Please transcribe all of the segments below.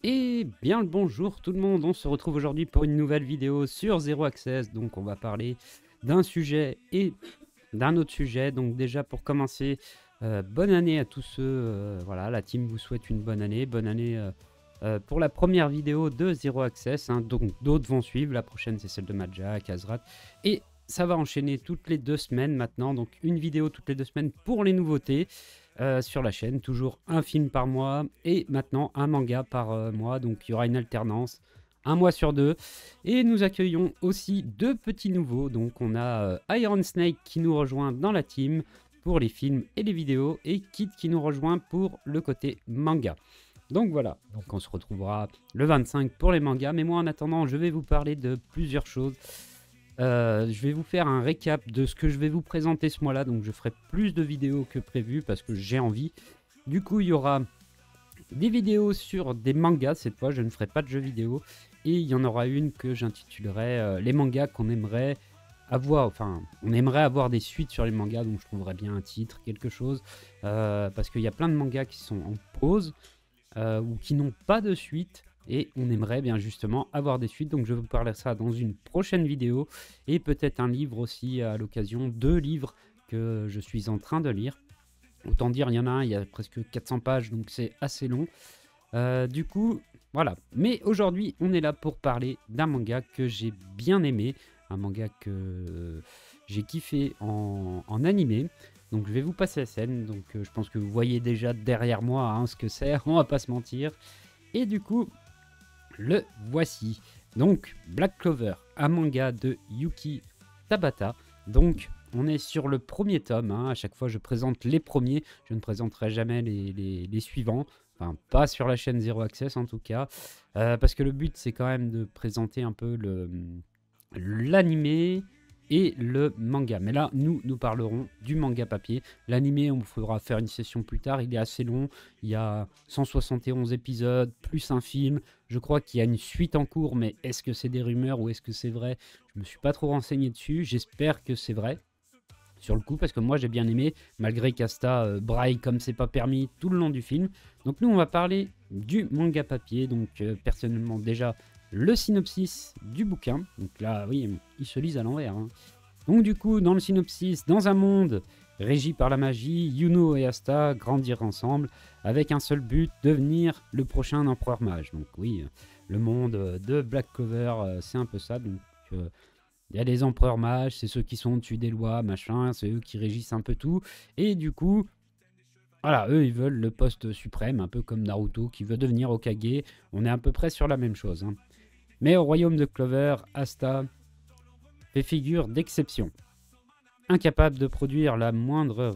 Et bien le bonjour tout le monde, on se retrouve aujourd'hui pour une nouvelle vidéo sur Zero Access. Donc on va parler d'un sujet et d'un autre sujet. Donc déjà pour commencer, bonne année à tous ceux, voilà, la team vous souhaite une bonne année pour la première vidéo de Zero Access, hein. Donc d'autres vont suivre, la prochaine c'est celle de Majak, Azrat, et ça va enchaîner toutes les 2 semaines maintenant, donc une vidéo toutes les 2 semaines pour les nouveautés. Sur la chaîne, toujours un film par mois et maintenant un manga par mois, donc il y aura une alternance, un mois sur 2. Et nous accueillons aussi 2 petits nouveaux, donc on a Iron Snake qui nous rejoint dans la team pour les films et les vidéos, et Kid qui nous rejoint pour le côté manga. Donc voilà, donc on se retrouvera le 25 pour les mangas, mais moi en attendant je vais vous parler de plusieurs choses. Je vais vous faire un récap de ce que je vais vous présenter ce mois-là. Donc je ferai plus de vidéos que prévu parce que j'ai envie. Du coup, il y aura des vidéos sur des mangas. Cette fois, je ne ferai pas de jeux vidéo. Et il y en aura une que j'intitulerai les mangas qu'on aimerait avoir. Enfin, on aimerait avoir des suites sur les mangas. Donc je trouverai bien un titre, quelque chose. Parce qu'il y a plein de mangas qui sont en pause ou qui n'ont pas de suite. Et on aimerait bien justement avoir des suites, donc je vais vous parler de ça dans une prochaine vidéo. Et peut-être un livre aussi à l'occasion, 2 livres que je suis en train de lire. Autant dire, il y en a un, il y a presque 400 pages, donc c'est assez long. Du coup, voilà. Mais aujourd'hui, on est là pour parler d'un manga que j'ai bien aimé. Un manga que j'ai kiffé en animé. Donc je vais vous passer la scène. Donc je pense que vous voyez déjà derrière moi hein, ce que c'est, on va pas se mentir. Et du coup... le voici. Donc, Black Clover, un manga de Yuki Tabata. Donc, on est sur le premier tome. Hein. À chaque fois, je présente les premiers. Je ne présenterai jamais les suivants. Enfin, pas sur la chaîne Zero Access en tout cas. Parce que le but, c'est quand même de présenter un peu l'animé et le manga. Mais là, nous parlerons du manga papier. L'animé, on faudra faire une session plus tard. Il est assez long. Il y a 171 épisodes, plus un film. Je crois qu'il y a une suite en cours, mais est-ce que c'est des rumeurs ou est-ce que c'est vrai? Je me suis pas trop renseigné dessus. J'espère que c'est vrai. Sur le coup, parce que moi j'ai bien aimé, malgré qu'Asta braille comme c'est pas permis tout le long du film. Donc nous on va parler du manga papier. Donc personnellement déjà le synopsis du bouquin. Donc là oui, ils se lisent à l'envers. Hein. Donc du coup dans le synopsis, dans un monde régi par la magie, Yuno et Asta grandirent ensemble avec un seul but, devenir le prochain empereur mage. Donc oui, le monde de Black Clover, c'est un peu ça. Donc il y a les empereurs mages, c'est ceux qui sont au-dessus des lois, machin, c'est eux qui régissent un peu tout. Et du coup, voilà, eux, ils veulent le poste suprême, un peu comme Naruto qui veut devenir Hokage. On est à peu près sur la même chose. Hein. Mais au royaume de Clover, Asta fait figure d'exception. Incapable de produire la moindre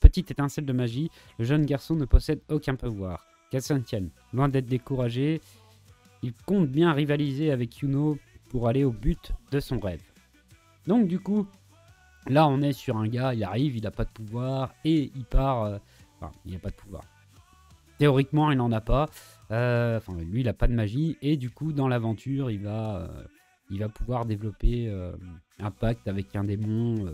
petite étincelle de magie, le jeune garçon ne possède aucun pouvoir. Qu'elle s'en tienne, loin d'être découragé, il compte bien rivaliser avec Yuno pour aller au but de son rêve. Donc du coup, là on est sur un gars, il arrive, il n'a pas de pouvoir et il part... enfin, il n'a pas de pouvoir. Théoriquement, il n'en a pas. Enfin, lui, il n'a pas de magie. Et du coup, dans l'aventure, il va pouvoir développer un pacte avec un démon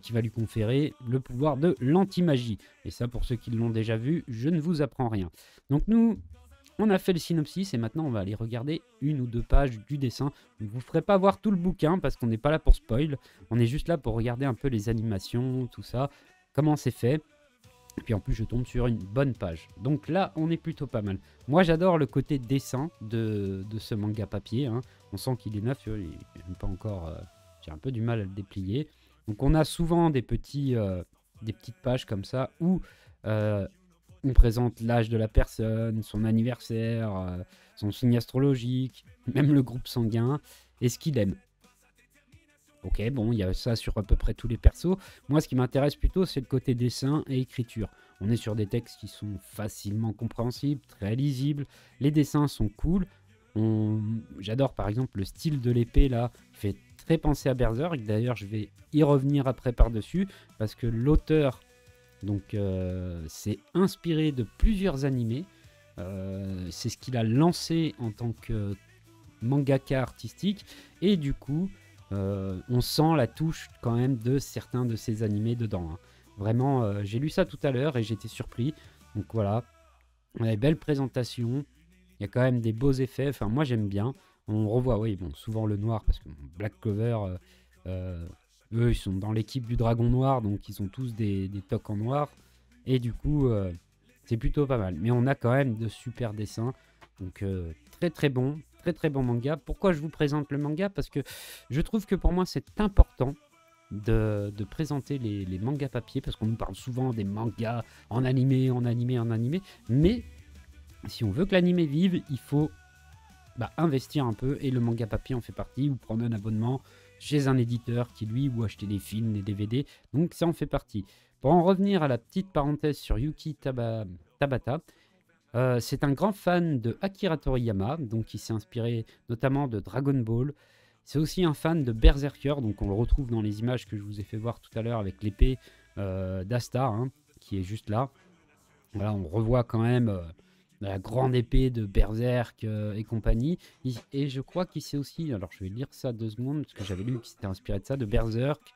qui va lui conférer le pouvoir de l'anti-magie. Et ça, pour ceux qui l'ont déjà vu, je ne vous apprends rien. Donc nous... on a fait le synopsis et maintenant on va aller regarder 1 ou 2 pages du dessin. Je ne vous ferai pas voir tout le bouquin parce qu'on n'est pas là pour spoil. On est juste là pour regarder un peu les animations, tout ça, comment c'est fait. Et puis en plus je tombe sur une bonne page. Donc là on est plutôt pas mal. Moi j'adore le côté dessin de ce manga papier. Hein. On sent qu'il est neuf, il n'est pas encore... j'ai un peu du mal à le déplier. Donc on a souvent des petites pages comme ça où... on présente l'âge de la personne, son anniversaire, son signe astrologique, même le groupe sanguin, et ce qu'il aime. Ok, bon, il y a ça sur à peu près tous les persos. Moi, ce qui m'intéresse plutôt, c'est le côté dessin et écriture. On est sur des textes qui sont facilement compréhensibles, très lisibles. Les dessins sont cool. J'adore par exemple le style de l'épée là, qui fait très pensé à Berserk. D'ailleurs, je vais y revenir après par-dessus, parce que l'auteur s'est inspiré de plusieurs animés. C'est ce qu'il a lancé en tant que mangaka artistique, et du coup, on sent la touche quand même de certains de ces animés dedans. Hein. Vraiment, j'ai lu ça tout à l'heure et j'étais surpris. Donc voilà, on a une belle présentation. Il y a quand même des beaux effets. Enfin, moi j'aime bien. On revoit, oui, bon, souvent le noir parce que Black Clover, eux, ils sont dans l'équipe du Dragon Noir, donc ils ont tous des toques en noir. Et du coup, c'est plutôt pas mal. Mais on a quand même de super dessins. Donc très très bon. Très très bon manga. Pourquoi je vous présente le manga? Parce que je trouve que pour moi c'est important de présenter les mangas papier, parce qu'on nous parle souvent des mangas en animé, mais si on veut que l'animé vive, il faut investir un peu, et le manga papier en fait partie, ou prendre un abonnement chez un éditeur qui lui, ou acheter des films, des DVD, donc ça en fait partie. Pour en revenir à la petite parenthèse sur Yuki Tabata, c'est un grand fan de Akira Toriyama, donc il s'est inspiré notamment de Dragon Ball. C'est aussi un fan de Berserker, donc on le retrouve dans les images que je vous ai fait voir tout à l'heure avec l'épée d'Asta, hein, qui est juste là. Voilà, on revoit quand même la grande épée de Berserk et compagnie. Et je crois qu'il s'est aussi, alors je vais lire ça 2 secondes, parce que j'avais lu qu'il s'était inspiré de ça, de Berserk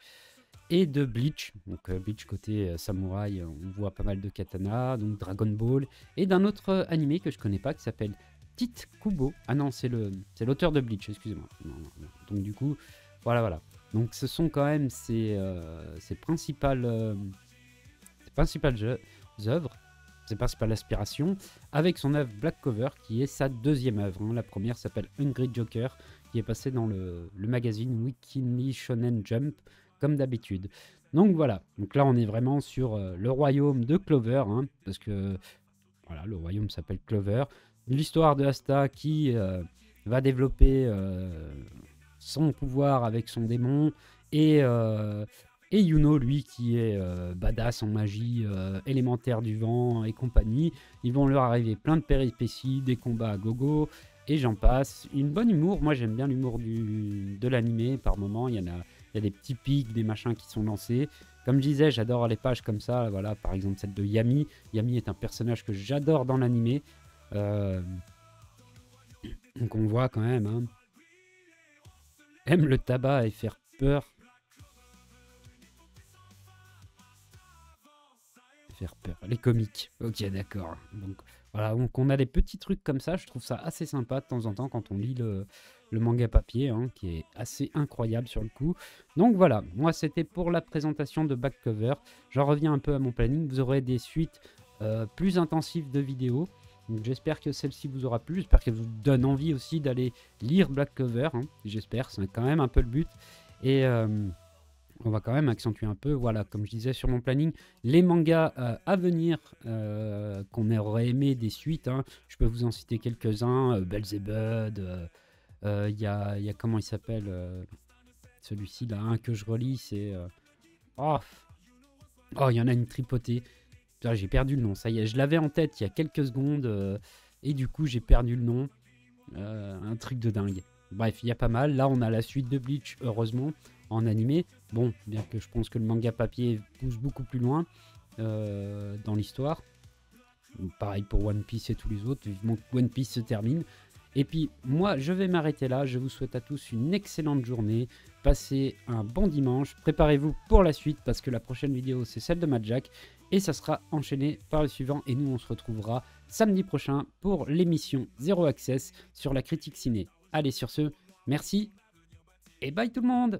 et de Bleach. Donc Bleach côté samouraï, on voit pas mal de katana, donc Dragon Ball, et d'un autre animé que je connais pas qui s'appelle Tite Kubo. Ah non, c'est l'auteur de Bleach, excusez-moi. Non. Donc du coup, voilà. Donc ce sont quand même ses principales œuvres, ses principales aspirations, avec son œuvre Black Clover, qui est sa deuxième œuvre. Hein. La première s'appelle Hungry Joker, qui est passée dans le magazine Weekly Shonen Jump, comme d'habitude. Donc voilà, donc là on est vraiment sur le royaume de Clover, hein, parce que voilà, le royaume s'appelle Clover. L'histoire de Asta qui va développer son pouvoir avec son démon, et Yuno, lui, qui est badass en magie, élémentaire du vent et compagnie. Ils vont leur arriver plein de péripéties, des combats à gogo, et j'en passe. Une bonne humour, moi j'aime bien l'humour de l'animé, par moment, il y a des petits pics, des machins qui sont lancés. Comme je disais, j'adore les pages comme ça, voilà, par exemple celle de Yami. Yami est un personnage que j'adore dans l'animé. Donc on voit quand même, hein, aime le tabac et faire peur. Les comiques, ok, d'accord. Donc voilà, donc on a des petits trucs comme ça, je trouve ça assez sympa de temps en temps quand on lit le manga papier, hein, qui est assez incroyable sur le coup. Donc voilà, moi c'était pour la présentation de Back Cover. J'en reviens un peu à mon planning, vous aurez des suites plus intensives de vidéos. J'espère que celle-ci vous aura plu, j'espère qu'elle vous donne envie aussi d'aller lire Black Clover, hein, j'espère, c'est quand même un peu le but. Et on va quand même accentuer un peu, voilà, comme je disais sur mon planning, les mangas à venir qu'on aurait aimé des suites. Hein. Je peux vous en citer quelques-uns, Belzebud, il y a comment il s'appelle, celui-ci là, un que je relis, c'est... oh, il y en a une tripotée. J'ai perdu le nom, ça y est, je l'avais en tête il y a quelques secondes, et du coup j'ai perdu le nom. Un truc de dingue. Bref, il y a pas mal. Là, on a la suite de Bleach, heureusement, en animé. Bon, bien que je pense que le manga papier pousse beaucoup plus loin dans l'histoire. Pareil pour One Piece et tous les autres. Vivement que One Piece se termine. Et puis, moi, je vais m'arrêter là. Je vous souhaite à tous une excellente journée. Passez un bon dimanche. Préparez-vous pour la suite parce que la prochaine vidéo, c'est celle de Madjack. Et ça sera enchaîné par le suivant. Et nous, on se retrouvera samedi prochain pour l'émission Zero Access sur la critique ciné. Allez, sur ce, merci et bye tout le monde!